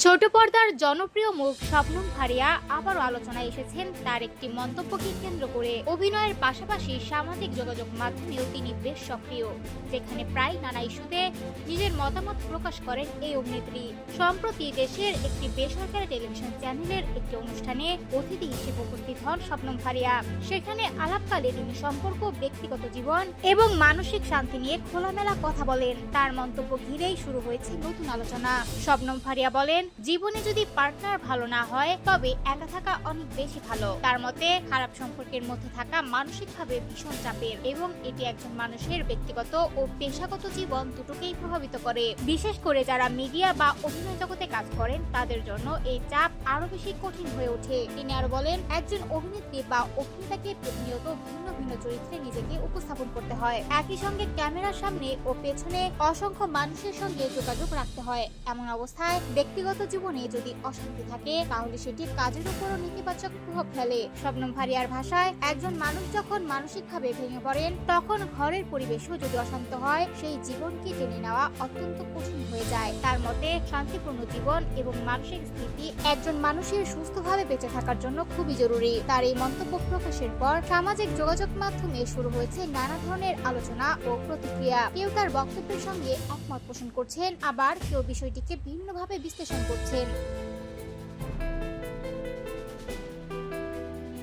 ছোট পর্দার জনপ্রিয় মুখ শবনম ফারিয়া আবারও আলোচনায় এসেছেন তার একটি মন্তব্যকে কেন্দ্র করে। অভিনয়ের পাশাপাশি সামাজিক যোগাযোগ মাধ্যমেও তিনি বেশ সক্রিয়, যেখানে প্রায় নানা ইস্যুতে নিজের মতামত প্রকাশ করেন এই অভিনেত্রী। সম্প্রতি দেশের একটি বেসরকারি টেলিভিশন চ্যানেলের একটি অনুষ্ঠানে অতিথি হিসেবে উপস্থিত হন শবনম ফারিয়া। সেখানে আলাপকালে তিনি সম্পর্ক, ব্যক্তিগত জীবন এবং মানসিক শান্তি নিয়ে খোলামেলা কথা বলেন। তার মন্তব্য ঘিরেই শুরু হয়েছে নতুন আলোচনা। শবনম ফারিয়া বলেন, জীবনে যদি পার্টনার ভালো না হয় তবে একা থাকা অনেক বেশি ভালো। তার মতে, খারাপ সম্পর্কের মধ্যে থাকা মানসিকভাবে ভীষণ চাপের এবং এটি একজন মানুষের ব্যক্তিগত ও পেশাগত জীবন দুটোকেই প্রভাবিত করে। বিশেষ করে যারা মিডিয়া বা অভিনয় জগতে কাজ করেন তাদের জন্য এই চাপ আরো বেশি কঠিন হয়ে ওঠে। তিনি আরো বলেন, একজন অভিনেত্রী বা অভিনেতাকে প্রতিনিয়ত ভিন্ন ভিন্ন চরিত্রে নিজেকে উপস্থাপন করতে হয়। একই সঙ্গে ক্যামেরার সামনে ও পেছনে অসংখ্য মানুষের সঙ্গে যোগাযোগ রাখতে হয়। এমন অবস্থায় ব্যক্তিগত জীবনে যদি অশান্তি থাকে তাহলে সেটি কাজের উপরও নেতিবাচক প্রভাব ফেলে। শবনম ফারিয়ার ভাষায়, একজন মানুষ যখন মানসিকভাবে ভেঙে পড়েন তখন ঘরের পরিবেশও যদি অশান্ত হয় সেই জীবনকে টেনে নেওয়া অত্যন্ত কঠিন হয়ে যায়। তার মতে, শান্তিপূর্ণ জীবন এবং মানসিক স্থিতি একজন মানুষের সুস্থভাবে বেঁচে থাকার জন্য খুবই জরুরি। তার এই মন্তব্য প্রকাশের পর সামাজিক যোগাযোগ মাধ্যমে শুরু হয়েছে নানা ধরনের আলোচনা ও প্রতিক্রিয়া। কেউ তার বক্তব্যের সঙ্গে একমত পোষণ করছেন, আবার কেউ বিষয়টিকে ভিন্নভাবে বিশ্লেষণ করছেন।